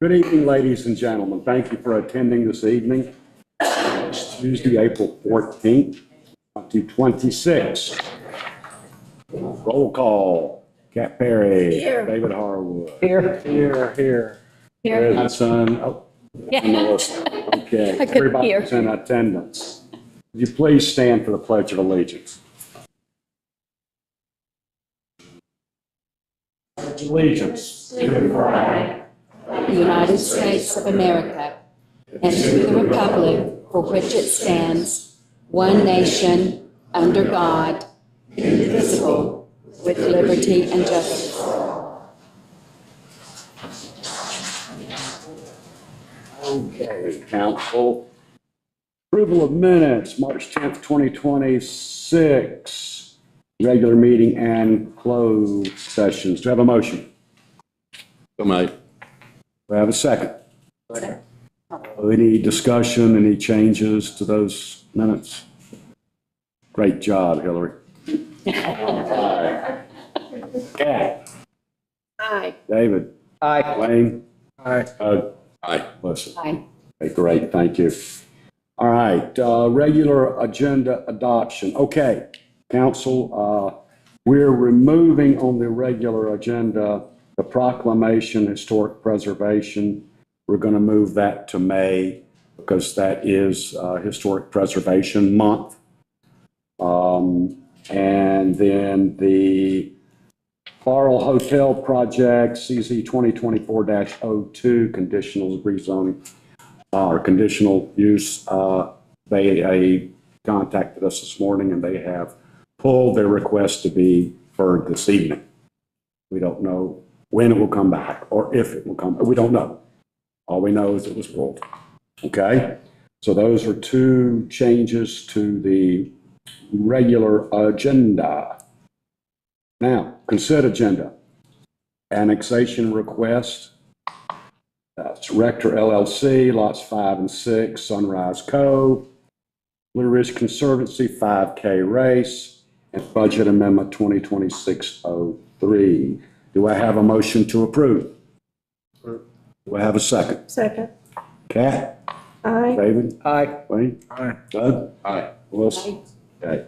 Good evening, ladies and gentlemen. Thank you for attending this evening. It's Tuesday, April 14th, 2026. Roll call. Cat Perry. Here. David Harwood. Here. Here. Hudson. Oh, Melissa. Okay. I couldn't Everybody's hear. in attendance. Would you please stand for the Pledge of Allegiance? Pledge allegiance to the flag The United States of America, and to the republic for which it stands, one nation, under God, indivisible, with liberty and justice. Okay, council. Approval of minutes, March 10th, 2026. Regular meeting and closed sessions. Do I have a motion? So made. Do I have a second? Any discussion, any changes to those minutes? Great job, Hillary. Aye. Kat? Aye. David? Aye. Wayne? Aye. Aye. Listen. Aye. Okay, great, thank you. All right, regular agenda adoption. Okay, council, we're removing on the regular agenda the proclamation historic preservation. We're going to move that to May because that is Historic Preservation Month. And then the Laurel Hotel Project, CZ 2024-02, conditional rezoning. Or conditional use, they contacted us this morning and they have pulled their request to be heard this evening. We don't know when it will come back or if it will come. We don't know. All we know is it was pulled. Okay? So those are two changes to the regular agenda. Now, consent agenda. Annexation request. That's Rector LLC, lots 5 and 6, Sunrise Cove, Blue Ridge Conservancy, 5K Race, and Budget Amendment 2026-03. Do I have a motion to approve? Do I have a second? Second. Kat? Aye. David? Aye. Wayne? Aye. Doug? Aye. Melissa? Okay,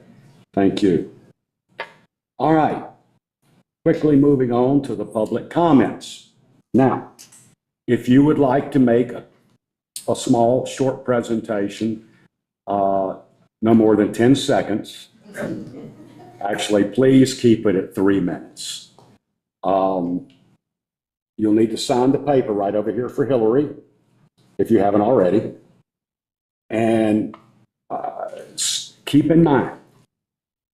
thank you. All right, quickly moving on to the public comments. Now, if you would like to make a small, short presentation, no more than 10 seconds, actually, please keep it at 3 minutes. You'll need to sign the paper right over here for Hillary, if you haven't already. And keep in mind,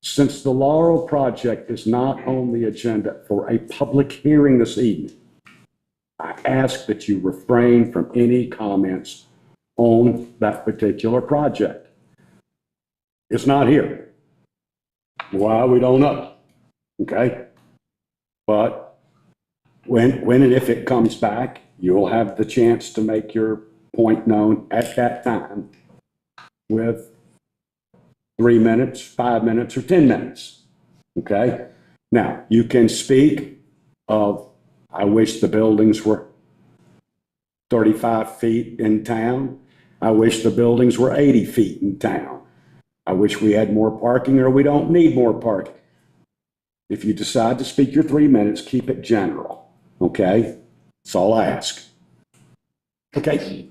since the Laurel project is not on the agenda for a public hearing this evening, I ask that you refrain from any comments on that particular project. It's not here. Why, we don't know. Okay? But when and if it comes back, you'll have the chance to make your point known at that time with 3 minutes, 5 minutes, or 10 minutes. Okay? Now, you can speak of, I wish the buildings were 35 feet in town. I wish the buildings were 80 feet in town. I wish we had more parking or we don't need more parking. If you decide to speak your 3 minutes, keep it general. Okay? That's all I ask. Okay.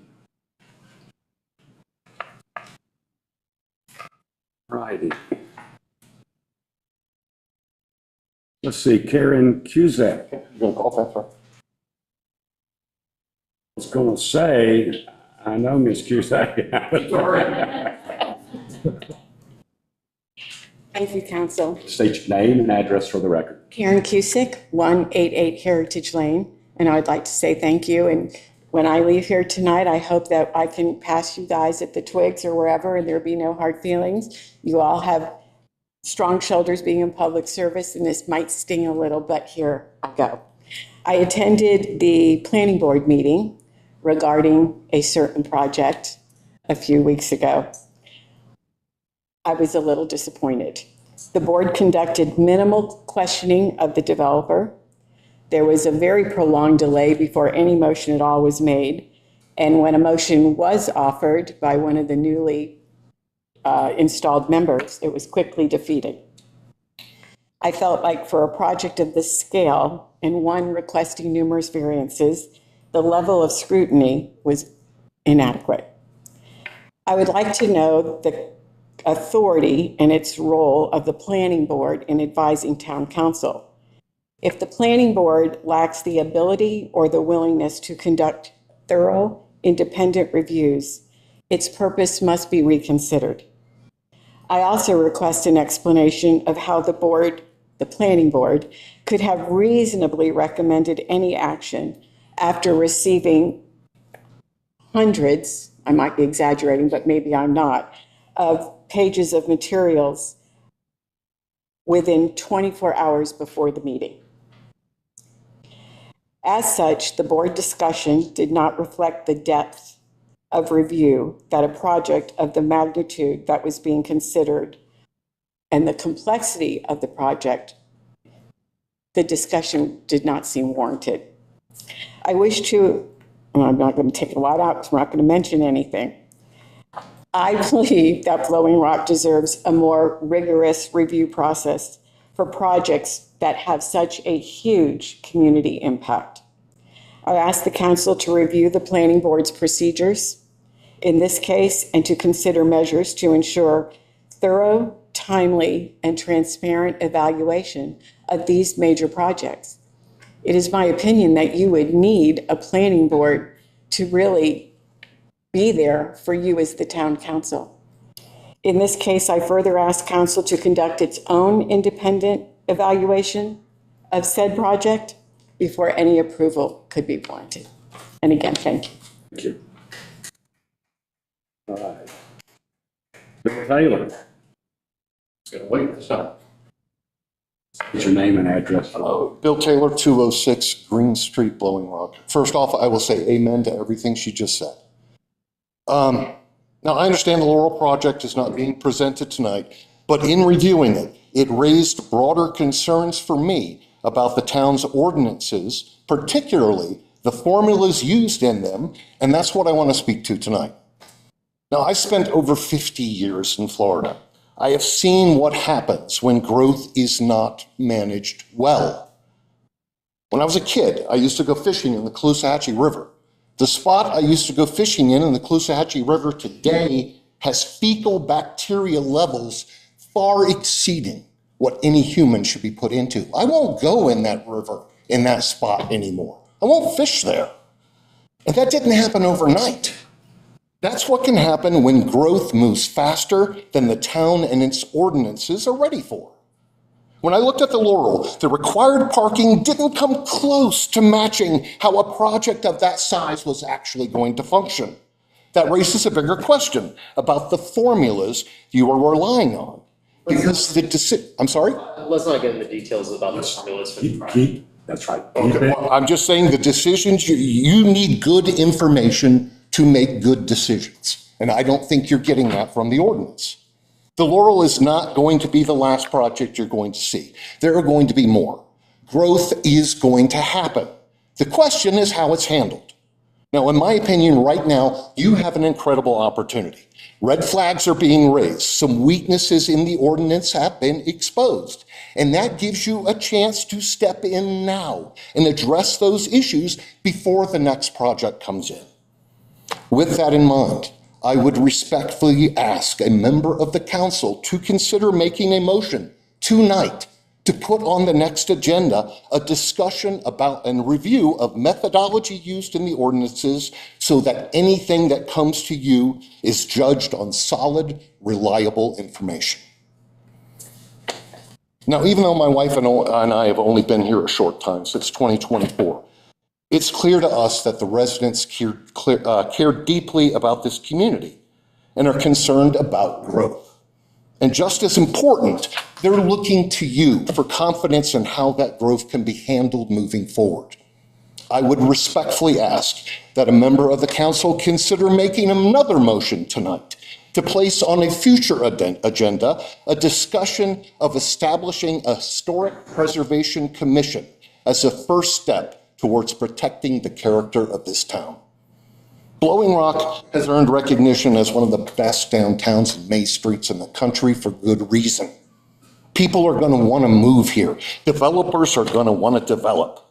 Righty. Let's see, Karen Cusack. You gonna call that, sir? I was going to say, I know Ms. Cusack. Thank you, Council. State your name and address for the record. Karen Cusick, 188 Heritage Lane, and I'd like to say thank you. And when I leave here tonight, I hope that I can pass you guys at the Twigs or wherever, and there'll be no hard feelings. You all have strong shoulders being in public service, and this might sting a little, but here I go. I attended the planning board meeting regarding a certain project a few weeks ago. I was a little disappointed. The board conducted minimal questioning of the developer. There was a very prolonged delay before any motion at all was made. And when a motion was offered by one of the newly installed members, it was quickly defeated. I felt like for a project of this scale and one requesting numerous variances, the level of scrutiny was inadequate. I would like to know the authority and its role of the planning board in advising town council. If the planning board lacks the ability or the willingness to conduct thorough, independent reviews, its purpose must be reconsidered. I also request an explanation of how the board, the planning board, could have reasonably recommended any action after receiving hundreds, I might be exaggerating, but maybe I'm not, of pages of materials within 24 hours before the meeting. As such, the board discussion did not reflect the depth of review that a project of the magnitude that was being considered and the complexity of the project, the discussion did not seem warranted. I wish to, well, I'm not going to take a lot out because we're not going to mention anything. I believe that Blowing Rock deserves a more rigorous review process for projects that have such a huge community impact. I ask the council to review the planning board's procedures in this case and to consider measures to ensure thorough, timely, and transparent evaluation of these major projects. It is my opinion that you would need a planning board to really be there for you as the town council. In this case, I further ask council to conduct its own independent evaluation of said project before any approval could be warranted. And again, thank you. Thank you. All right. Bill Taylor, Gonna wait this time. what's your name and address? Bill Taylor, 206 Green Street, Blowing Rock. First off, I will say amen to everything she just said. Now, I understand the Laurel project is not being presented tonight, but in reviewing it, it raised broader concerns for me about the town's ordinances, particularly the formulas used in them, and that's what I want to speak to tonight. Now, I spent over 50 years in Florida. I have seen what happens when growth is not managed well. When I was a kid, I used to go fishing in the Caloosahatchee River. The spot I used to go fishing in the Caloosahatchee River today has fecal bacteria levels far exceeding what any human should be put into. I won't go in that river, in that spot anymore. I won't fish there. And that didn't happen overnight. That's what can happen when growth moves faster than the town and its ordinances are ready for. When I looked at the Laurel, the required parking didn't come close to matching how a project of that size was actually going to function. That raises a bigger question about the formulas you are relying on. Because I'm sorry? Let's not get into details about the formulas for the project. Keep, that's right. Okay, well, I'm just saying the decisions, you need good information to make good decisions. And I don't think you're getting that from the ordinance. The Laurel is not going to be the last project you're going to see. There are going to be more. Growth is going to happen. The question is how it's handled. Now, in my opinion, right now, you have an incredible opportunity. Red flags are being raised. Some weaknesses in the ordinance have been exposed. And that gives you a chance to step in now and address those issues before the next project comes in. With that in mind, I would respectfully ask a member of the council to consider making a motion tonight to put on the next agenda a discussion about and review of methodology used in the ordinances so that anything that comes to you is judged on solid, reliable information. Now, even though my wife and I have only been here a short time, since 2024, it's clear to us that the residents care deeply about this community and are concerned about growth. And just as important, they're looking to you for confidence in how that growth can be handled moving forward. I would respectfully ask that a member of the council consider making another motion tonight to place on a future agenda a discussion of establishing a historic preservation commission, as a first step towards protecting the character of this town. Blowing Rock has earned recognition as one of the best downtowns and main streets in the country for good reason. People are going to want to move here. Developers are going to want to develop.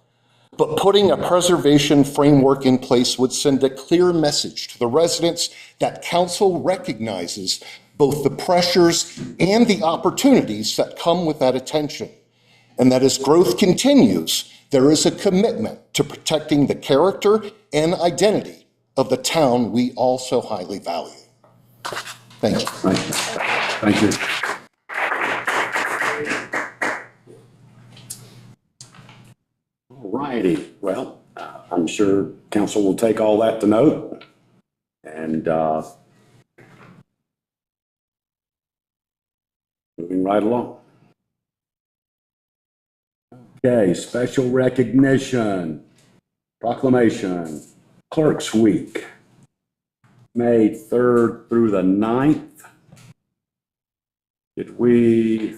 But putting a preservation framework in place would send a clear message to the residents that council recognizes both the pressures and the opportunities that come with that attention, and that as growth continues, there is a commitment to protecting the character and identity of the town we all so highly value. Thank you. Thank you. All righty. Well, I'm sure council will take all that to note. And moving right along. Okay, special recognition, proclamation, Clerks Week, May 3rd through the 9th. Did we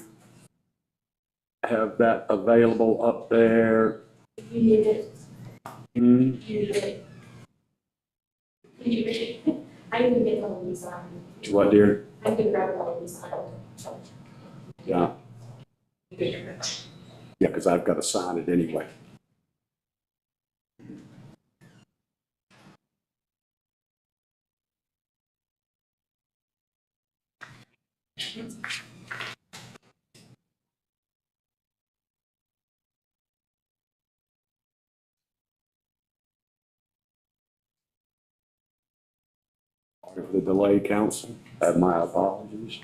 have that available up there? You need it. Hmm? You need it. You need it. I can get all these on. What, dear? I can grab all these on. Yeah. Yeah, because I've got to sign it anyway. Sorry for the delay, council. Have my apologies.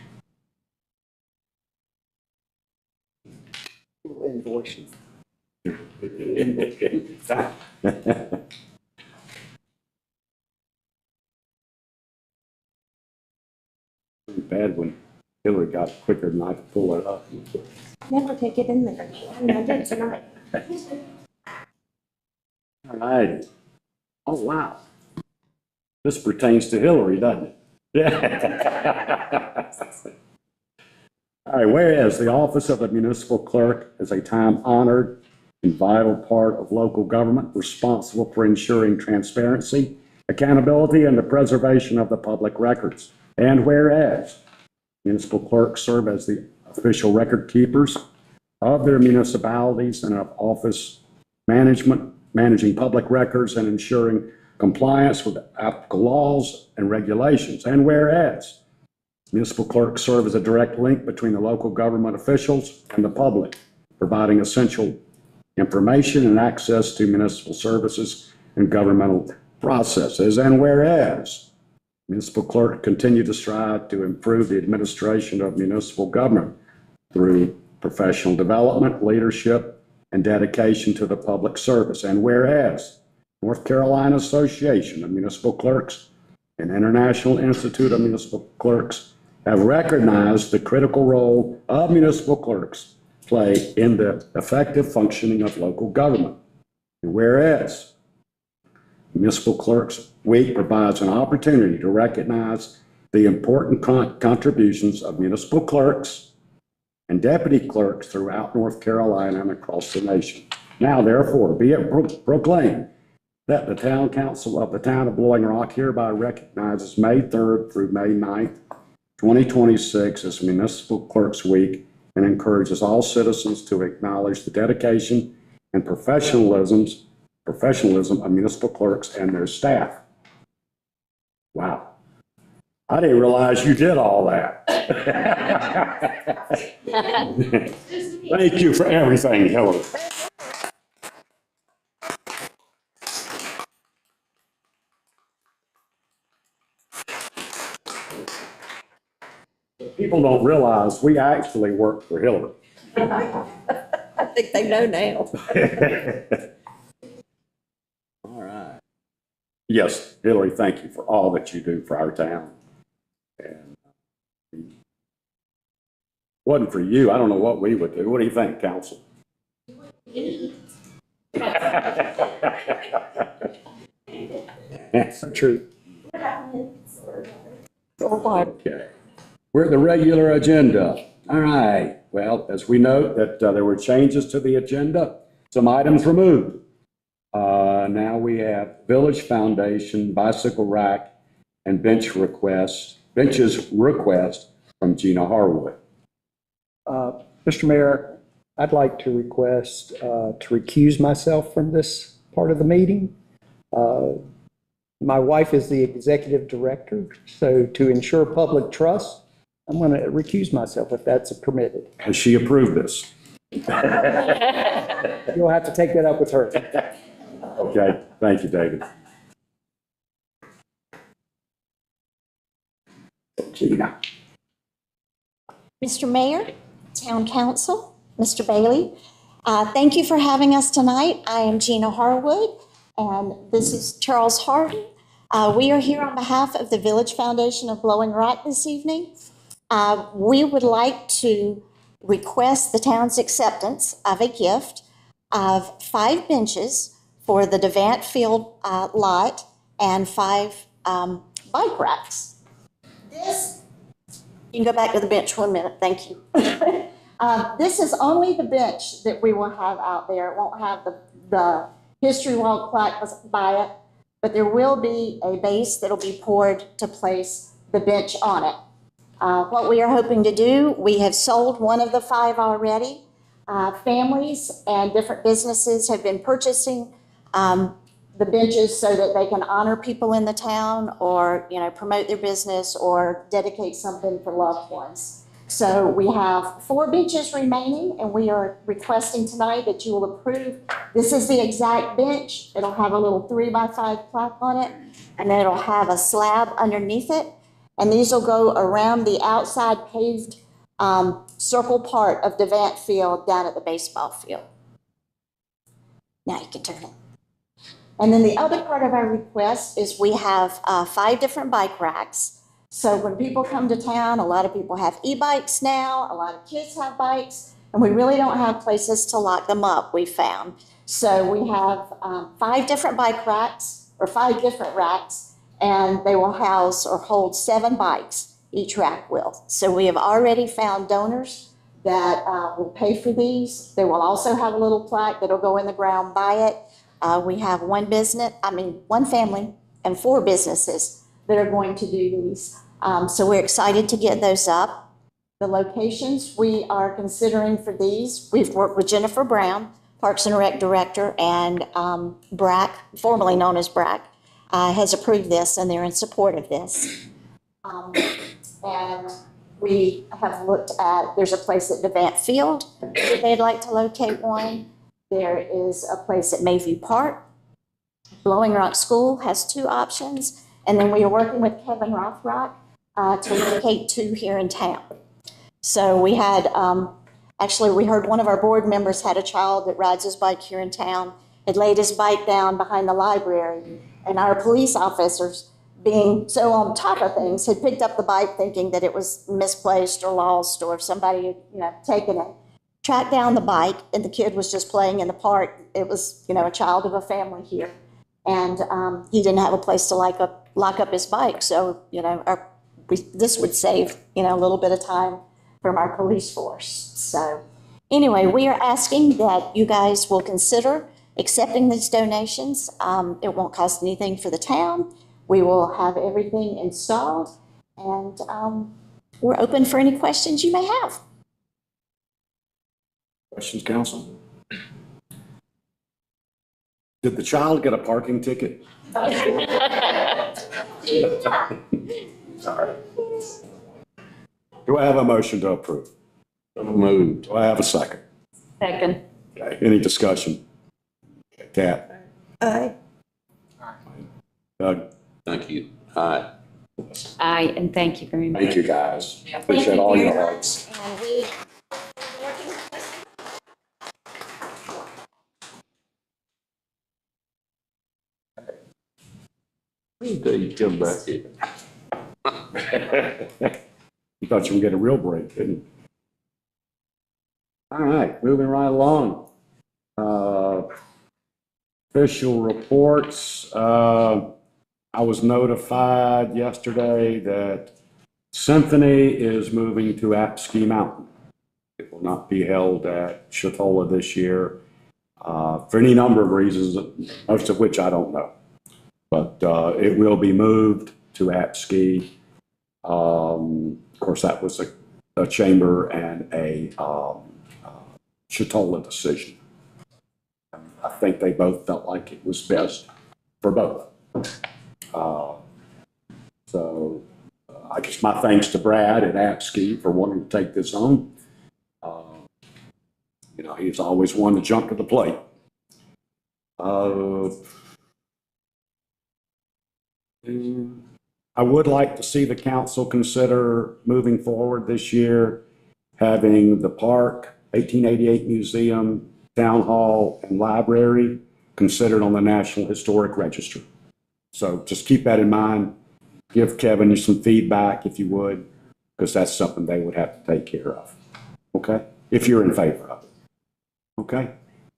Invoice. Bad when Hillary got quicker than I could pull it up. Never take it in there. I did tonight. All right. Oh, wow. This pertains to Hillary, doesn't it? Yeah. All right, whereas the office of a municipal clerk is a time-honored and vital part of local government responsible for ensuring transparency, accountability, and the preservation of the public records. And whereas municipal clerks serve as the official record keepers of their municipalities and of office management, managing public records and ensuring compliance with applicable laws and regulations. And whereas municipal clerks serve as a direct link between the local government officials and the public, providing essential information and access to municipal services and governmental processes. And whereas municipal clerks continue to strive to improve the administration of municipal government through professional development, leadership, and dedication to the public service. And whereas North Carolina Association of Municipal Clerks and International Institute of Municipal Clerks have recognized the critical role of municipal clerks play in the effective functioning of local government. And whereas Municipal Clerks Week provides an opportunity to recognize the important contributions of municipal clerks and deputy clerks throughout North Carolina and across the nation. Now, therefore, be it proclaimed that the Town Council of the Town of Blowing Rock hereby recognizes May 3rd through May 9th, 2026 as Municipal Clerks Week and encourages all citizens to acknowledge the dedication and professionalism of municipal clerks and their staff. Wow. I didn't realize you did all that. Thank you for everything, Hillary. People don't realize we actually work for Hillary. I think they know now. All right. Yes, Hillary, thank you for all that you do for our town. And wasn't for you, I don't know what we would do. What do you think, council? That's true. Okay. We're at the regular agenda. All right. Well, as we note that there were changes to the agenda, Some items removed. Now we have Village Foundation bicycle rack and benches request from Gina Harwood. Mr. Mayor, I'd like to request to recuse myself from this part of the meeting. My wife is the executive director, so to ensure public trust, I'm going to recuse myself if that's permitted. Has she approved this? You'll have to take that up with her. Okay, thank you, David. Gina. Mr. Mayor, Town Council, Mr. Bailey, thank you for having us tonight. I am Gina Harwood, and this is Charles Harden. We are here on behalf of the Village Foundation of Blowing Rock this evening. We would like to request the town's acceptance of a gift of 5 benches for the Devant Field lot and 5 bike racks. This, you can go back to the bench 1 minute, thank you. This is only the bench that we will have out there. It won't have the history wall plaque by it, but there will be a base that'll be poured to place the bench on it. What we are hoping to do, we have sold one of the 5 already. Families and different businesses have been purchasing the benches so that they can honor people in the town or, promote their business or dedicate something for loved ones. So we have 4 benches remaining, and we are requesting tonight that you will approve. This is the exact bench. It'll have a little 3x5 plaque on it, and then it'll have a slab underneath it. And these will go around the outside paved circle part of Devant Field down at the baseball field. Now you can turn it. And then the other part of our request is we have 5 different bike racks. So when people come to town, a lot of people have e-bikes now, a lot of kids have bikes, and we really don't have places to lock them up, we found. So we have 5 different bike racks, or 5 different racks, and they will house or hold 7 bikes, each rack will. So we have already found donors that will pay for these. They will also have a little plaque that'll go in the ground by it. We have one family and 4 businesses that are going to do these. So we're excited to get those up. The locations we are considering for these, we've worked with Jennifer Brown, Parks and Rec Director, and BRAC, formerly known as BRAC, has approved this, and they're in support of this. And we have looked at, there's a place at Devant Field that they'd like to locate one. There is a place at Mayview Park. Blowing Rock School has 2 options. And then we are working with Kevin Rothrock to locate 2 here in town. So we had, actually, we heard one of our board members had a child that rides his bike here in town, had laid his bike down behind the library, and our police officers, being so on top of things, had picked up the bike thinking that it was misplaced or lost or if somebody had, taken it. Tracked down the bike, and the kid was just playing in the park. It was, a child of a family here. And he didn't have a place to lock up his bike. So, this would save, a little bit of time from our police force. So anyway, we are asking that you guys will consider accepting these donations. It won't cost anything for the town. We will have everything installed, and we're open for any questions you may have. Questions, council? Did the child get a parking ticket? Sorry. Do I have a motion to approve? Moved. Do I have a second? Second. Okay, any discussion? Kat? Aye. Doug? Thank you. Aye. Aye, and thank you very much. Thank you, guys. Appreciate all your help. And we Until you come back here. You thought you were getting a real break, didn't you? All right, moving right along. Official reports. I was notified yesterday that Symphony is moving to Apsky Mountain. It will not be held at Chatola this year. for any number of reasons, most of which I don't know. But it will be moved to APSCE. Of course, that was a chamber and a Chitola decision. I think they both felt like it was best for both. So I guess my thanks to Brad at APSCE for wanting to take this on. You know, he's always one to jump to the plate. I would like to see the council consider moving forward this year, having the park, 1888 museum, town hall, and library considered on the National Historic Register. So just keep that in mind. Give Kevin some feedback if you would, because that's something they would have to take care of. Okay? If you're in favor of it. Okay?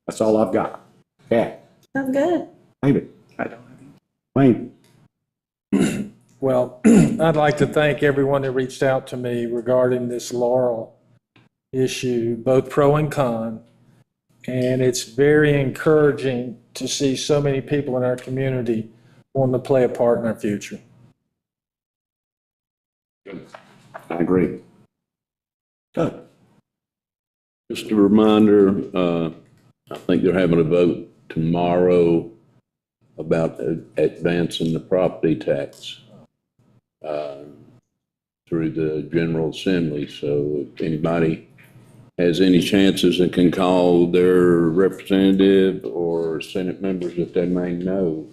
That's all I've got. Yeah. I'm good. David. I don't have any. Wayne. Well, I'd like to thank everyone that reached out to me regarding this Laurel issue, both pro and con. And it's very encouraging to see so many people in our community wanting to play a part in our future. Good. I agree. Good. Just a reminder, I think they're having a vote tomorrow about advancing the property tax through the General Assembly. So if anybody has any chances and can call their representative or Senate members that they may know,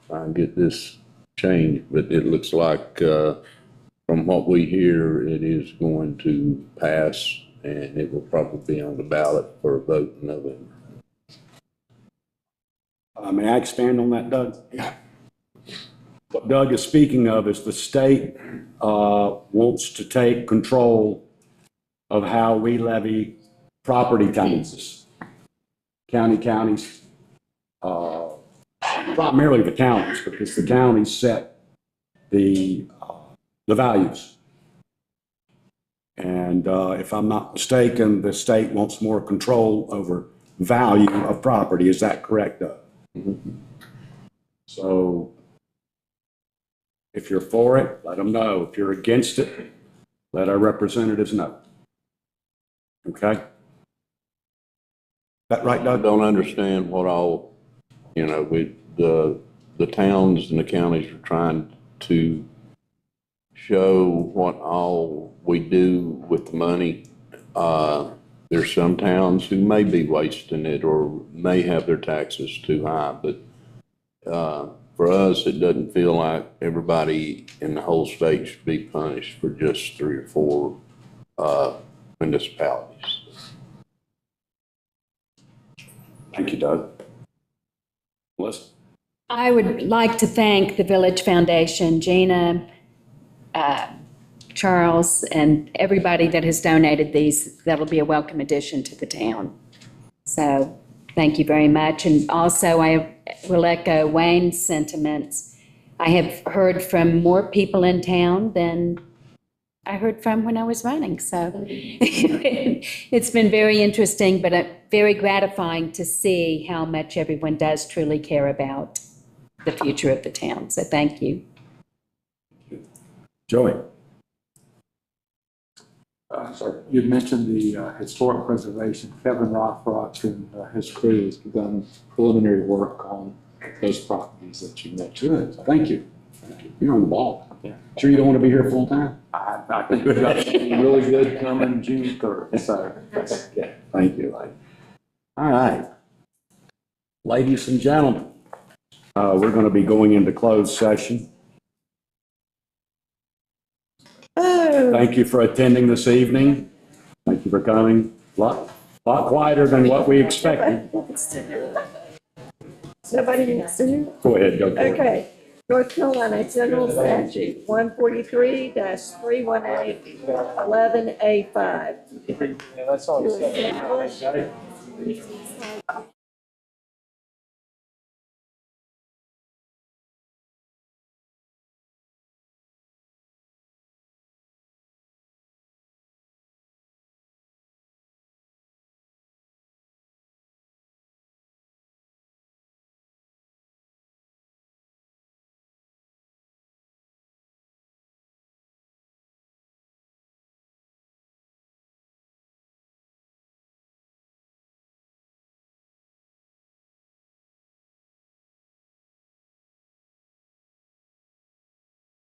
try and get this changed. But it looks like, from what we hear, it is going to pass, and it will probably be on the ballot for a vote in November. May I expand on that, Doug? Yeah. What Doug is speaking of is the state wants to take control of how we levy property taxes. Counties, primarily the counties, because the counties set the values. And if I'm not mistaken, the state wants more control over value of property. Is that correct, Doug? Mm-hmm. So if you're for it, let them know. If you're against it, let our representatives know. Okay? That right, I Doug? don't understand what all, you know, the towns and the counties are trying to show what all we do with the money. There's some towns who may be wasting it or may have their taxes too high, but for us, it doesn't feel like everybody in the whole state should be punished for just 3 or 4 municipalities. Thank you, Doug. Melissa? I would like to thank the Village Foundation, Gina, Charles, and everybody that has donated these. That'll be a welcome addition to the town. So thank you very much. And also, I will echo Wayne's sentiments. I have heard from more people in town than I heard from when I was running. So it's been very interesting, but very gratifying to see how much everyone does truly care about the future of the town. So thank you. Joey? Sorry, you mentioned the historic preservation. Kevin Rothrock and his crew has begun preliminary work on those properties that you mentioned. Good, thank you. You're on the ball. Yeah. Sure you don't want to be here full time? I think we've got something really good coming June 3rd. So, yeah, thank you. All right. Ladies and gentlemen, we're going to be going into closed session. Thank you for attending this evening. Thank you for coming. A lot quieter than what we expected. Nobody needs to do? Go ahead, go for it. Okay. North Carolina General Statute 143-318 11A5. Yeah, that's all.